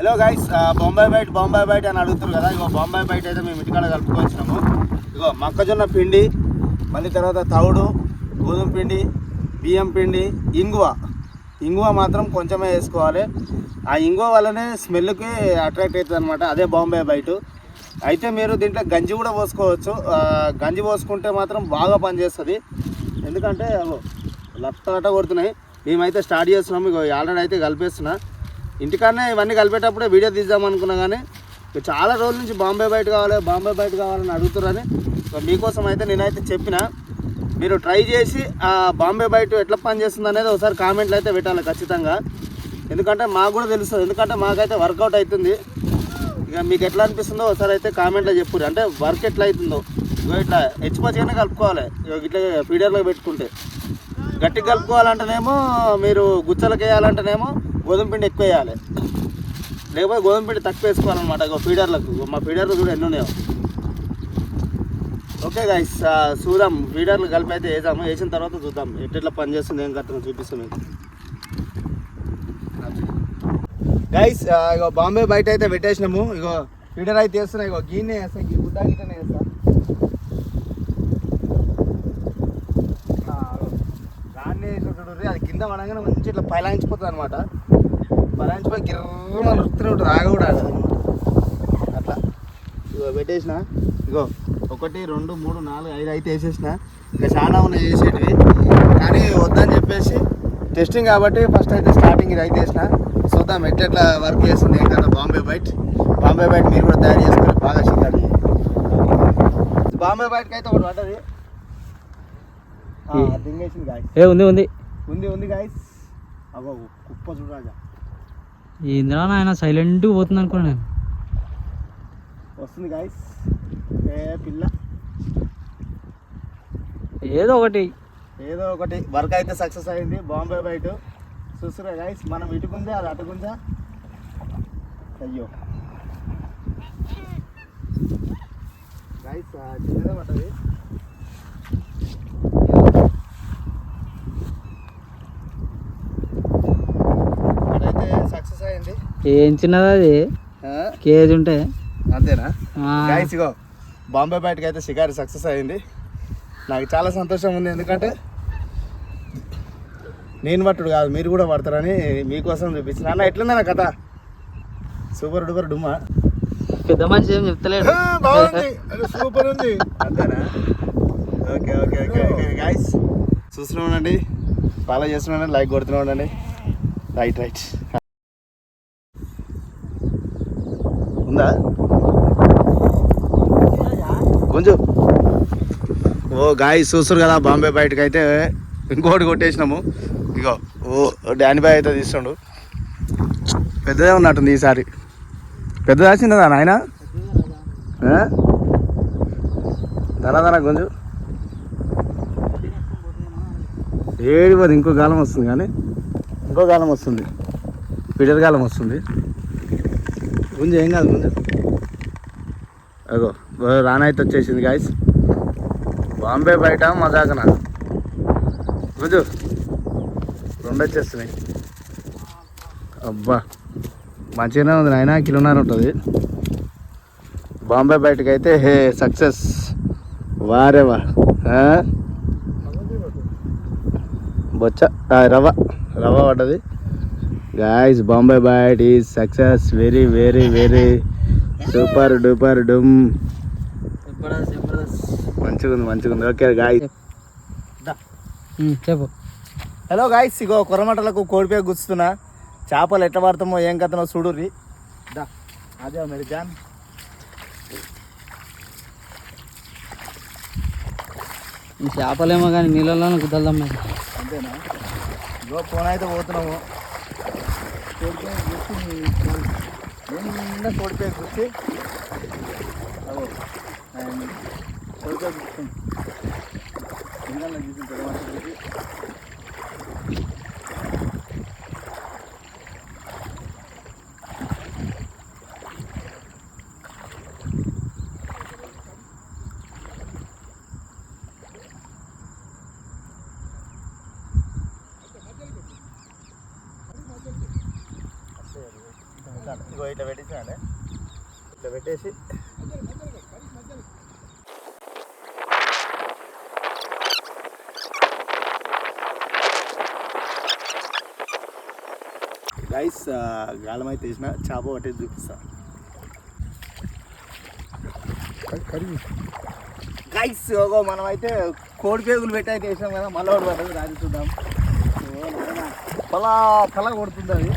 Hello guys, Bambai byte అని అడుగుతారు కదా. ఇగో బాంబాయి బైట్ అయితే మేము ఇంటికాడ కలుపుకొచ్చినాము. ఇగో మొక్కజొన్న పిండి, మళ్ళీ తర్వాత తవుడు, గోధుమ పిండి, బియ్యం పిండి, ఇంగువ మాత్రం కొంచెమే వేసుకోవాలి. ఆ ఇంగువ వల్లనే స్మెల్కి అట్రాక్ట్ అవుతుంది అనమాట. అదే బాంబాయి బైట్. అయితే మీరు దీంట్లో గంజి కూడా పోసుకోవచ్చు. గంజి పోసుకుంటే మాత్రం బాగా పనిచేస్తుంది. ఎందుకంటే లట్ట కొడుతున్నాయి. మేమైతే స్టార్ట్ చేస్తున్నాము. ఇగో ఆల్రెడీ అయితే కలిపేస్తున్నా. ఇంటికాడనే ఇవన్నీ కలిపేటప్పుడే వీడియో తీద్దాం అనుకున్నా, కానీ చాలా రోజుల నుంచి బాంబాయి బైట్ కావాలని అడుగుతున్నారని మీకోసం అయితే నేనైతే చెప్పిన. మీరు ట్రై చేసి ఆ బాంబాయి బైట్ ఎట్లా పనిచేస్తుంది అనేది ఒకసారి కామెంట్లు అయితే పెట్టాలి ఖచ్చితంగా. ఎందుకంటే మాకు కూడా తెలుస్తుంది, ఎందుకంటే మాకైతే వర్కౌట్ అవుతుంది. ఇక మీకు ఎట్లా అనిపిస్తుందో ఒకసారి అయితే కామెంట్లో చెప్పుర్రి. అంటే వర్క్ ఎట్లా అవుతుందో. ఇట్లా హెచ్చిపచ్చిగానే కలుపుకోవాలి. ఇట్లా ఫీడర్లో పెట్టుకుంటే గట్టిగా కలుపుకోవాలంటేనేమో, మీరు గుచ్చలకి వేయాలంటేనేమో గోధుమ పిండి ఎక్కువ వేయాలి, లేకపోతే గోధుమ పిండి తక్కువ వేసుకోవాలన్నమాట. ఫీడర్లకు మా ఫీడర్లు కూడా ఎన్ని ఉన్నాయో. ఓకే గైస్, చూద్దాం. ఫీడర్లు కలిపి అయితే వేసాము. వేసిన తర్వాత చూద్దాం ఎట్లా పని చేస్తుంది, ఏం కరెక్ట్గా చూపిస్తాం మీకు గైస్. ఇగో బాంబాయి బయట అయితే పెట్టేసినాము. ఇగో ఫీడర్ అయితే వేస్తున్నా. ఇగో గీనే వేస్తా, ఈ గుడ్డ గిట్టనే వేస్తా. దాన్ని వేసినట్టు అది కింద పడగానే మంచి ఇట్లా పైలాంచిపోతుంది అనమాట. పైలాంచిపోయి గిర్రమని వస్తూనే ఉంటుంది, ఆగ కూడా ఆగదు అట్లా. ఇగో పెట్టేసిన. ఇగో 1 2 3 4 5 అయితే వేసేసిన. ఇంకా చాలా ఉన్నాయి వేసేటివి, కానీ వద్దని చెప్పేసి టెస్టింగ్ కాబట్టి ఫస్ట్ అయితే స్టార్టింగ్ ఇది అయితే వేసిన. చూద్దాం ఎట్లా వర్క్ చేస్తుంది ఏం కదా. బాంబాయి బైట్ మీరు కూడా తయారు చేసుకొని బాగా చిన్నది. బాంబాయి బైట్కి అయితే ఒకటి పడ్డది, దింగేసింది గాయస్. ఉంది గాయస్. అగో కుప్ప చూడరాజా. ఇంద్రా నాయన సైలెంట్ పోతుంది అనుకున్నా నేను. వస్తుంది గాయస్. పిల్ల ఏదో ఒకటి వర్క్ అయితే సక్సెస్ అయింది. బాంబాయి బైట్ చూస్తున్నా గాయస్. మనం ఇటుకుందే, అది అటుకుందా. అయ్యో గాయస్, చిన్నదే పట్టది. అదైతే సక్సెస్ అయింది. ఏం చిన్నది అది, కేజీ ఉంటే అంతేనా గాయస్. ఇగో బాంబాయి బైట్కి అయితే షికారి సక్సెస్ అయింది. నాకు చాలా సంతోషం ఉంది, ఎందుకంటే నేను పట్టుడు కాదు, మీరు కూడా పడతారని మీకోసం చూపించిన. అన్న ఎట్లుంది నా కథ? సూపర్ డూపర్ డుమ్మా. పెద్ద మనిషి ఏం చెప్తలేడు, సూపర్ ఉంది అంతేనా? Okay okay okay okay guys, చూస్తూనే ఉండండి, ఫాలో చేస్తూనే ఉండండి, లైక్ కొడుతూనే ఉండండి. రైట్ ఉందా కొంచెం? ఓ గాయస్ చూస్తారు కదా, బాంబాయి బయటకు అయితే ఇంకోటి కొట్టేసినాము. ఇగో డానీ బాయ్ అయితే తీస్తుండు. పెద్దదే ఉన్నట్టుంది ఈసారి. పెద్దదా చిన్నదా నాయన? ధన కొంచెం ఏడిపోదు. ఇంకో కాలం వస్తుంది, కానీ ఇంకో కాలం వస్తుంది, ఫీడర్ కాలం వస్తుంది. గుంజు ఏం కాదు, గుంజు. అగో రానైతే వచ్చేసింది గాయస్. బాంబాయి బయట మజాకనా గుంజు. 2 వచ్చేస్తున్నాయి. అబ్బా మంచిగానే ఉంది నాయన, 1.5 కిలో ఉంటుంది. బాంబాయి బయటకు అయితే సక్సెస్. వారేవా బొచ్చ రవ్వ పడ్డది guys. Bombay bait is success. Very very very super duper doom. మంచిగా ఉంది. ఓకే గాయస్, చెప్పు. హలో గాయస్, ఇగో కొరమటలకు కోడిపే గుచ్చుతున్నా. చేపలు ఎట్లా పడతామో ఏం కథనో చూడుర్రి. దా అదే మరి జాన్. చేపలేమో కానీ నీళ్ళలో కుదరదాం మరి. అంతేనా? ఇగో ఫోన్ అయితే పోతున్నాము. కోడిపే గుచ్చి నిండా కోడిపే గుచ్చి కోడిపే గుచ్చుతుంది. ఇగో ఇట్లా పెట్టేసానండి. ఇట్లా పెట్టేసి గైస్ గాలం అయితే వేసిన చేప పట్టేసి చూపిస్తా. గైస్ మనం అయితే కోడి పేగులు పెట్టి అయితే వేసాం కదా, మళ్ళీ ఒకటి పడ్డది రాజు చూద్దాం. పలా పలా కొడుతుంది అది.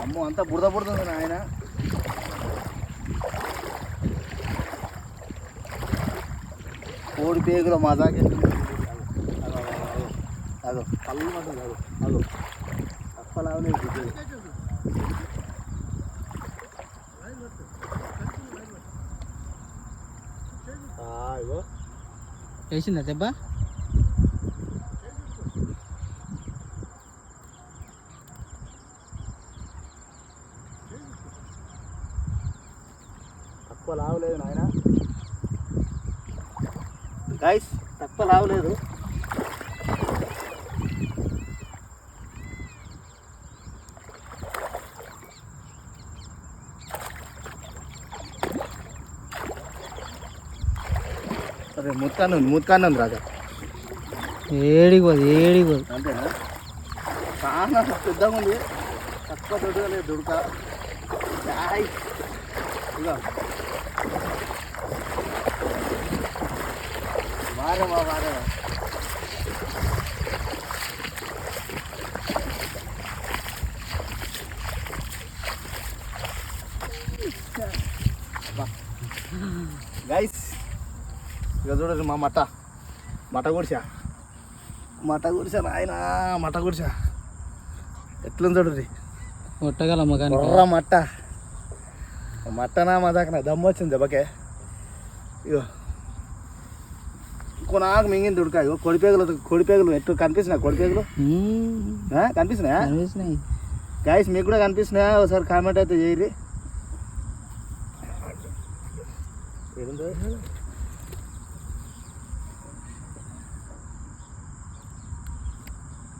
అమ్మో అంతా బురద పుడుతుంది ఆయన. కోడి పేగుల మజాకి అదో పళ్ళు ఉంటుంది. అదో అప్పలానే ఇగో వేసిందా దెబ్బ? తక్కువ లావలేదు నాయన. గైస్ తక్కువ లావలేదు. సరే ముత్కాన్ని ఉంది రాజా. ఏడికి పోదు అంతేనా? చాలా పెద్దగా ఉంది. తక్కువ దొడ్డుగా లేదు దుడక. ఇక వారేమా గైస్ ఇక చూడండి మా మట గుడిసా నాయన. మట గుడిసా ఎట్లుంది చూడండి. కొట్టగలమ్మ కానీ మట్టనా మదాకనా దమ్ము వచ్చింది దెబ్బకే. ఇగో ఇంకో నాకు మింగింది దుడక. ఇగో కోడిపేగులు ఎట్టు కనిపిస్తున్నాయి? కోడిపేగులు కనిపిస్తున్నాయా? గైస్ మీకు కూడా కనిపిస్తున్నాయా? ఒకసారి కామెంట్ అయితే చేయరి.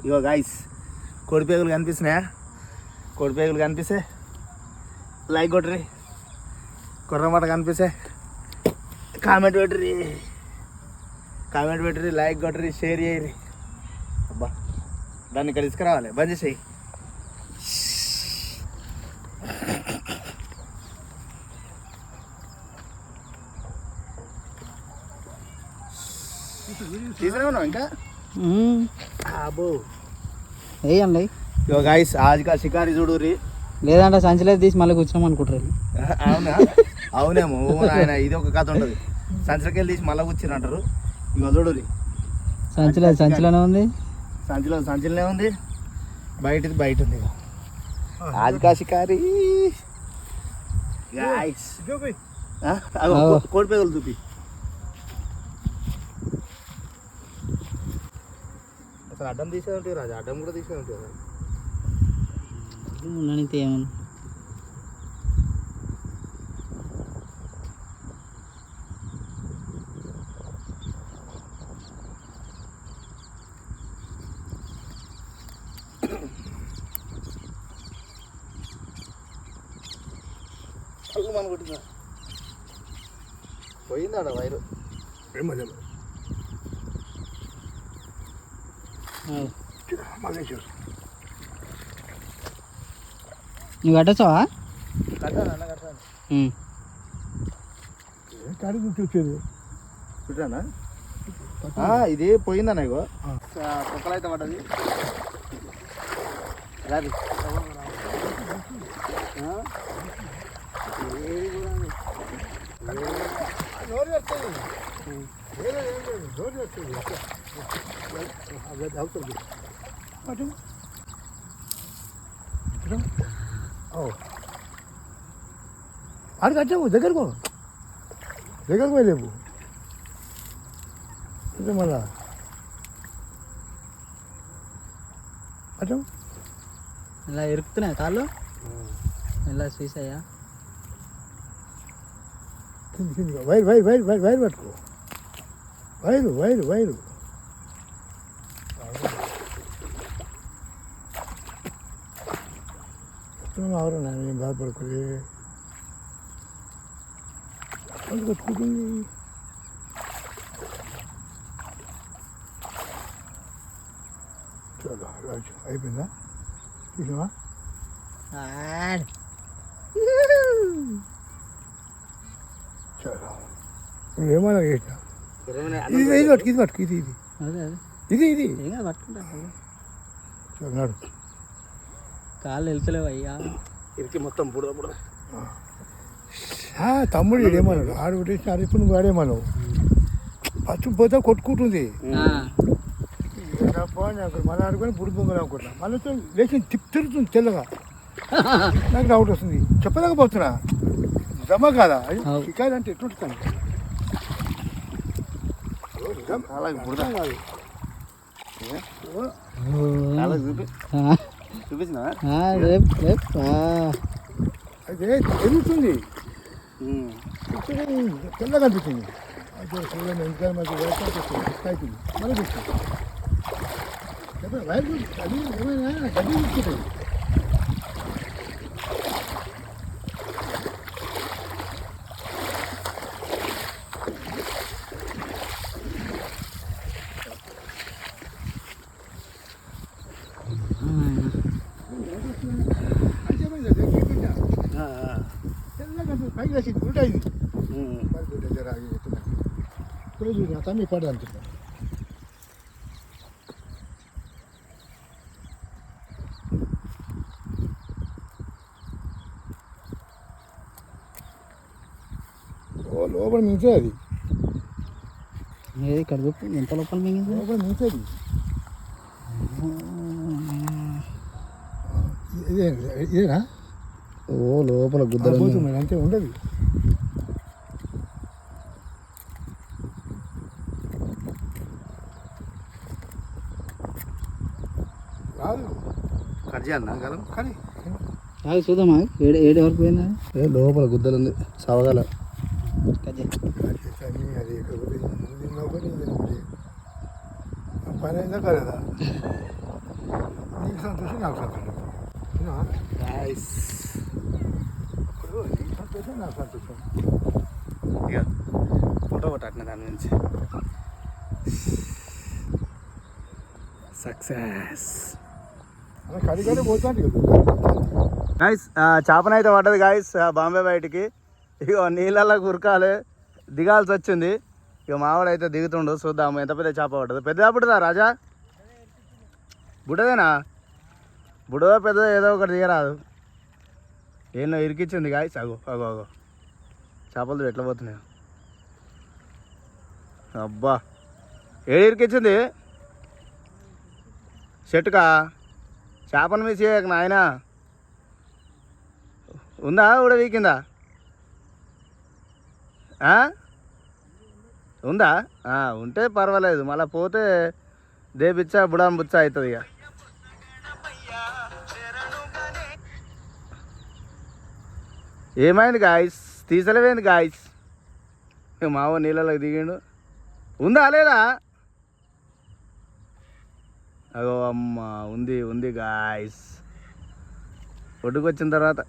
ఇగో గైస్ కోడిపేగులు కనిపిస్తున్నాయా? కోడిపేగులు కనిపిస్తే లైక్ కొట్టరి. కొర్రమాట కనిపిస్తే కామెంట్ పెట్టరి, లైక్ కొట్టరి, షేర్ చేయరి. అబ్బా దాన్ని ఇక్కడ తీసుకురావాలి. బంద్ చేసేయి. తీసుకురా ఇంకా అబ్బో వేయండి. ఇగో గైస్ ఆజ్కా షికారి చూడుర్రి. లేదంటే సంచిలో తీసి మళ్ళీ కూర్చున్నాం అనుకుంటారు. అవునేమో ఆయన ఇది ఒక కథ ఉంటుంది. సంచిలోకి వెళ్ళి తీసి మళ్ళీ కూర్చుని అంటారు. ఇగో చూడుర్రి. సంచిలోనే ఉంది. సంచిలోనే ఉంది. బయట ఉంది. ఆజ్కా షికారి గైస్. కోడిపేగలు చూపి. అసలు అడ్డం తీసేది ఉంటుంది రాజా. అడ్డం కూడా తీసేది ఉంటుంది. ఉండనితే ఏమన్నా మన కొట్టిందా పోయిందాడ వైరు. నువ్వు కట్టచ్చావా? చుట్టానా? ఇది పోయిందన్న. ఇగో కుక్కలైతే పడ్డది. రాదు ఆడికి వచ్చాము. దగ్గరకు వెళ్ళేవు మళ్ళా వచ్చాము. ఇలా ఇరుకుతున్నాయి కాళ్ళు. ఇలా చూసాయా? వైరు పట్టుకో. వైరు చెప్తున్నాం అవరు నేను బాధపడుకోలే అది కొట్టుకుంటుంది చలో రాజు అయిపోయిందా చూసావా చలో నువ్వేమన్నా చేసినా ఇది పట్టుకు ఇది పట్టుకు ఇది ఇది అదే అదే ఇది ఇది ఏం కాదు పట్టుకుంటా చలో నాడు కాళ్ళు వెళ్తలేవు అయ్యా ఇరికి మొత్తం బుడద బుడద. తమ్ముడు ఏమన్నాడు ఆడు కొట్టేసిన ఇప్పుడు నువ్వు ఆడేమన్నావు ఫస్ట్ పోతే కొట్టుకుంటుంది అక్కడ మళ్ళీ ఆడుకొని బుడి బొంగలు అనుకుంటున్నా మళ్ళీ లేచి తిరుగుతుంది తెల్లగా నాకు డౌట్ వస్తుంది చెప్పలేకపోతున్నా నిజమా కాదా షికాయలు అంటే ఎట్లుంటుంది అలాగే బుడద కాదు అలాగే చూపించిన అయితే తిరుగుతుంది తెల్లగా అనిపిస్తుంది అయితే చూడండి ఎంత మంచి అవుతుంది మళ్ళీ చూస్తుంది వైర్ అది ఏమైనా గడ్డి తీసుకుంటుంది తెల్లగా పైకి వేసింది ఉల్టా ఇది మరి బిడ్డ జర ఆగి చెప్తున్నా ఇప్పుడు చూసిన తమ్మి పడ్డ అనుకుంటా ఓ లోపల మించే అది ఏది ఇక్కడ చూపు ఎంత లోపల మింగింది లోపల మించేది ఇదేనా ఓ లోపల గుద్ద పోతుంది అంతే ఉండదు రాదు కట్ చేయన్నా కాలం కానీ కాదు చూద్దామా ఏడు వరకు పోయిందా లోపల గుద్దలు ఉంది సవగాల కజ్జే అది ఇక్కడ నిన్న ఒకటి పని అయిందా కాలేదా నీకు సంతోషం నాకు సంతోషం ఇప్పుడు నీకు సంతోషం నాకు సంతోషం ఇక ఫోటో కొట్టట్న దాని నుంచి సక్సెస్ అలా కడిగానే పోతాండి గాయస్ చేపనైతే పడ్డది గాయస్ బాంబే బయటికి ఇక నీళ్ళల్లో కురకాలి దిగాల్సి వచ్చింది ఇక మావాడైతే దిగుతుండు చూద్దాము ఎంత పెద్ద చేప పడ్డది పెద్ద పుట్టదా రాజా బుడ్డదేనా బుడ్డదో పెద్దదో ఏదో ఒకటి దిగరాదు ఏమో ఇరికిచ్చింది గాయస్ అగో అగో అగో చేపలు ఎట్లా పోతున్నాయి అబ్బా ఏడు ఇరికిచ్చింది చెట్టుకా చేపను మిస్ చేయక నాయన ఉందా కూడా వీకిందా ఉందా ఉంటే పర్వాలేదు మళ్ళీ పోతే దేబిచ్చా బుడాన్ బుచ్చా అవుతుంది ఇక ఏమైంది గాయస్ తీసలేవేంది గాయస్ మావో నీళ్ళలోకి దిగిండు ఉందా లేదా అగో అమ్మ ఉంది ఉంది గాయస్ ఒడ్డుకు వచ్చిన తర్వాత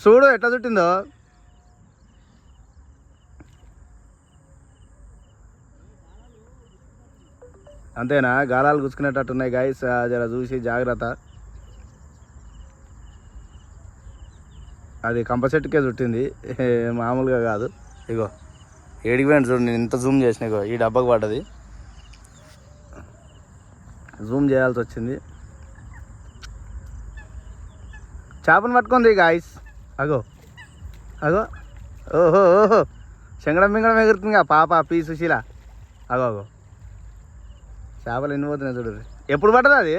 చూడు ఎట్లా చుట్టిందో అంతేనా గాలాలు గుచ్చుకునేటట్టున్నాయి గాయస్ జర చూసి జాగ్రత్త అది కంప చెట్టుకే చుట్టింది మామూలుగా కాదు ఇగో ఏడికి పోయింది చూడు నేను ఇంత జూమ్ చేసిన ఇగో ఈ డబ్బాకు పడ్డది జూమ్ చేయాల్సి వచ్చింది చేపను పట్టుకుంది గాయస్ అగో అగో ఓహో ఓహో శంగడం మింగడం ఎగురుతుందిగా పాప పీ సుశీల అగో అగో చేపలు ఎన్ని పోతున్నాయి చూడు ఎప్పుడు పడ్డది అది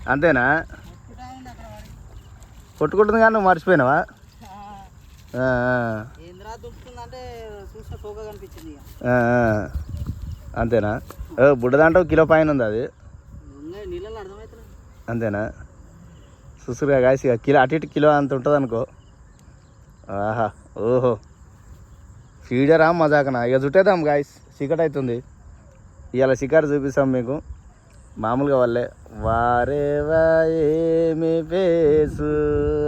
అంతేనా కొట్టుకుంటుంది కానీ నువ్వు మర్చిపోయినావా అంతేనా బుడ్డ దాంట్లో కిలో పైన ఉంది అది అంతేనా చూసురుగా కాసి కిలో అటు ఇటు కిలో అంత ఉంటుంది అనుకో ఆహా ఓహో ఫీడరా మజాకనా ఇక చుట్టేద్దాం గాయస్ చీకటి అవుతుంది ఇవాళ షికారు చూపిస్తాం మీకు మామూలుగా వాళ్ళే వారేవా ఏమి పేసు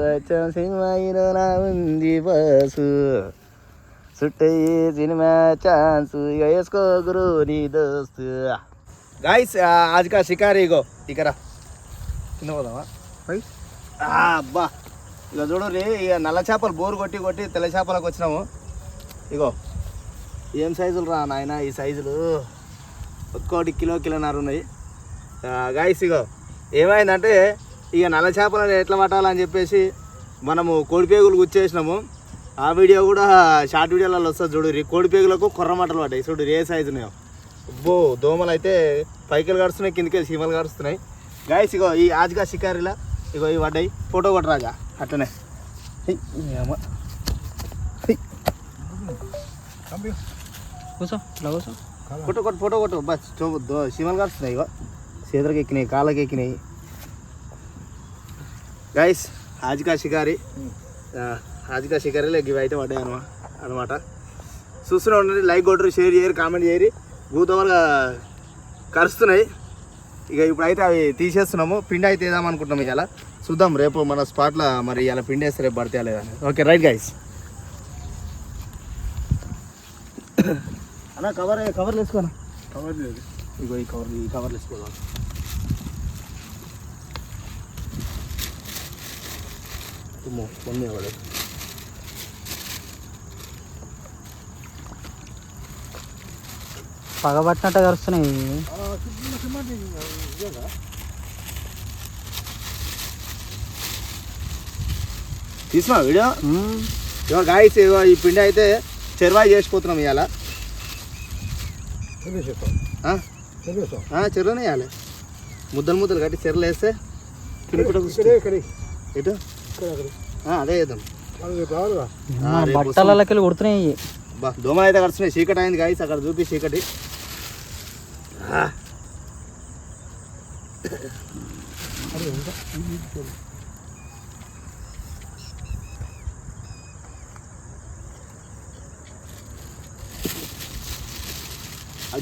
అచ్చం సినిమా హీరోలా ఉంది బస్సు చుట్టయ్యి సినిమా ఛాన్స్ ఇక వేసుకో గురు నీ దోస్తు గాయస్ आज का शिकारी ఇగో ఇక్కడ కింద పోదామా అబ్బా ఇక చూడు రే ఇక నల్ల చేపలు బోరు కొట్టి కొట్టి తెల్ల చేపలకు వచ్చినాము ఇగో ఏం సైజులు రా నాయన ఈ సైజులు ఒక్కోటి కిలోన్నర ఉన్నాయి గాయస్ ఇగో ఏమైందంటే ఇక నల్ల చేపలను ఎట్లా పట్టాలని చెప్పేసి మనము కోడిపేగులు గుచ్చేసినాము ఆ వీడియో కూడా షార్ట్ వీడియోలలో వస్తుంది చూడు కోడిపేగులకు కొర్రమట్టలు పడ్డాయి చూడు ఏ సైజు ఉన్నాయో అబ్బో దోమలు అయితే పైకలు కడుస్తున్నాయి కిందకి సీమలు కడుస్తున్నాయి గాయస్ ఇగో ఈ ఆజ్గా షికారిలా ఇగో ఇవి పడ్డాయి ఫోటో కొట్టరాగా అట్లనే కూర్చో ఇట్లా కూర్చో కొట్టు ఫోటో కొట్టు బస్ సీమలు కడుస్తున్నాయి ఇగో చేతులకు ఎక్కినాయి కాళ్ళకి ఎక్కినాయి గాయస్ ఆజ్గా షికారి ఆజ్గా షికారిలో ఇవి అయితే పడ్డాయి అనమాట చూస్తూనే ఉండండి లైక్ కొట్టరు షేర్ చేయరు కామెంట్ చేయరు భూతోమలుగా కరుస్తున్నాయి ఇక ఇప్పుడైతే అవి తీసేస్తున్నాము పిండి అయితే వేద్దాం అనుకుంటున్నాం ఇవాళ చూద్దాం రేపు మన స్పాట్లో మరి ఇలా పిండి వేస్తే రేపు పడితే లేదని ఓకే రైట్ గైస్ అన్న కవర్లు వేసుకోనా కవర్ లేదు ఇగో ఈ కవర్లు వేసుకోదాం కొన్ని అవ్వలేదు పగబట్టినట్టు కరుస్తున్నాయి తీసుకున్నా వీడియో ఇగో గాయస్ ఇగో ఈ పిండి అయితే చెరువాయి చేసిపోతున్నాం ఇవాళ చెరువునే వేయాలి ముద్దలు కట్టి చెరువులు వేస్తే ఇటు అదే వేద్దాం బట్టలకి కొడుతున్నాయి బా దోమలు అయితే కడుస్తున్నాయి చీకటి అయింది గాయస్ అక్కడ చూపి చీకటి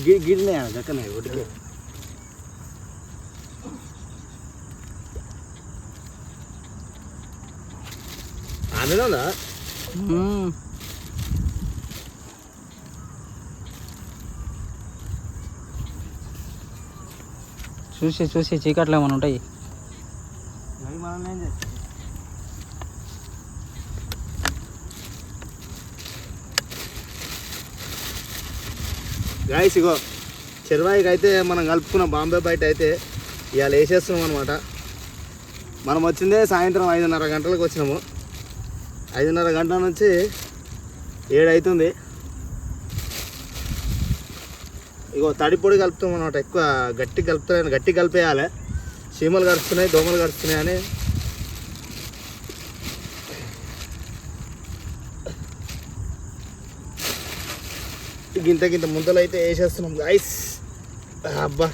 గిడినే దక్కనే ఒడ్డుకే ఆమె ఉందా చూసి చీకట్లో ఏమైనా ఉంటాయి గాయస్ ఇగో చెరువాయికి అయితే మనం కలుపుకున్న బాంబే బయట అయితే ఇవాళ వేసేస్తున్నాం అనమాట మనం వచ్చిందే సాయంత్రం 5:30 గంటలకు వచ్చినాము 5:30 గంటల నుంచి 7 అవుతుంది ఇగో తడి పొడి కలుపుతాం అనమాట ఎక్కువ గట్టి కలిపేయాలి చీమలు కడుస్తున్నాయి దోమలు కడుస్తున్నాయి అని గింత ముంతలు అయితే వేసేస్తున్నాం గాయస్ అబ్బా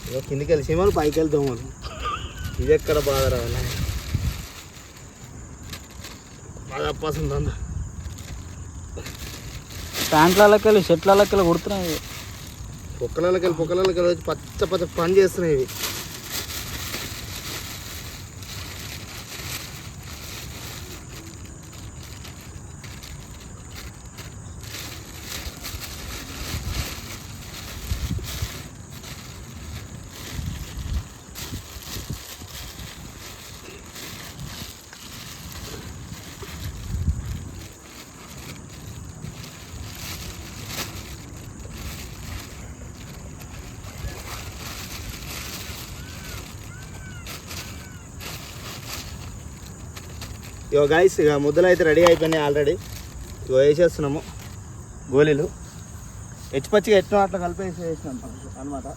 ఇగో కిందికి వెళ్ళి చీమలు పైకి వెళ్ళి దోమలు ఇది ఎక్కడ బాగా రావాలి బాగా అప్పాల్సింది అందా ప్యాంట్లకి వెళ్ళి షర్ట్లకి వెళ్ళి కొడుతున్నాయి పొక్కలకి వెళ్ళి వచ్చి పచ్చ పని చేస్తున్నాయి ఇవి ఇగో గాయస్ ఇక ముద్దలు అయితే రెడీ అయిపోయినాయి ఆల్రెడీ ఇగో వేసేస్తున్నాము గోళీలు హెచ్చిపచ్చిగా ఎట్లా అట్లా కలిపేసి వేసినాం అనమాట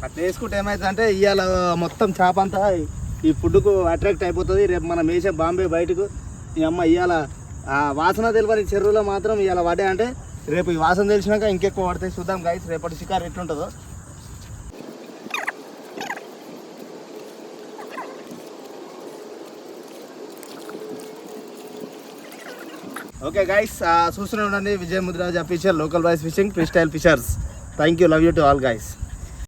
అట్లా వేసుకుంటే ఏమవుతుందంటే ఇవాళ మొత్తం చేప అంతా ఈ ఫుడ్కు అట్రాక్ట్ అయిపోతుంది రేపు మనం వేసే బాంబే బయటకు ఈ అమ్మ ఇవాళ వాసన తెలియని చెరువులో మాత్రం ఇవాళ పడే అంటే రేపు ఈ వాసన తెలిసినాక ఇంకెక్కువ పడతాయి చూద్దాం గైస్ రేపటి షికారు ఎట్లుంటుందో ఓకే గైస్, చూస్తూనే ఉండండి Vijay Mudraj official local boys fishing free style fishers. Thank you, love you to all guys.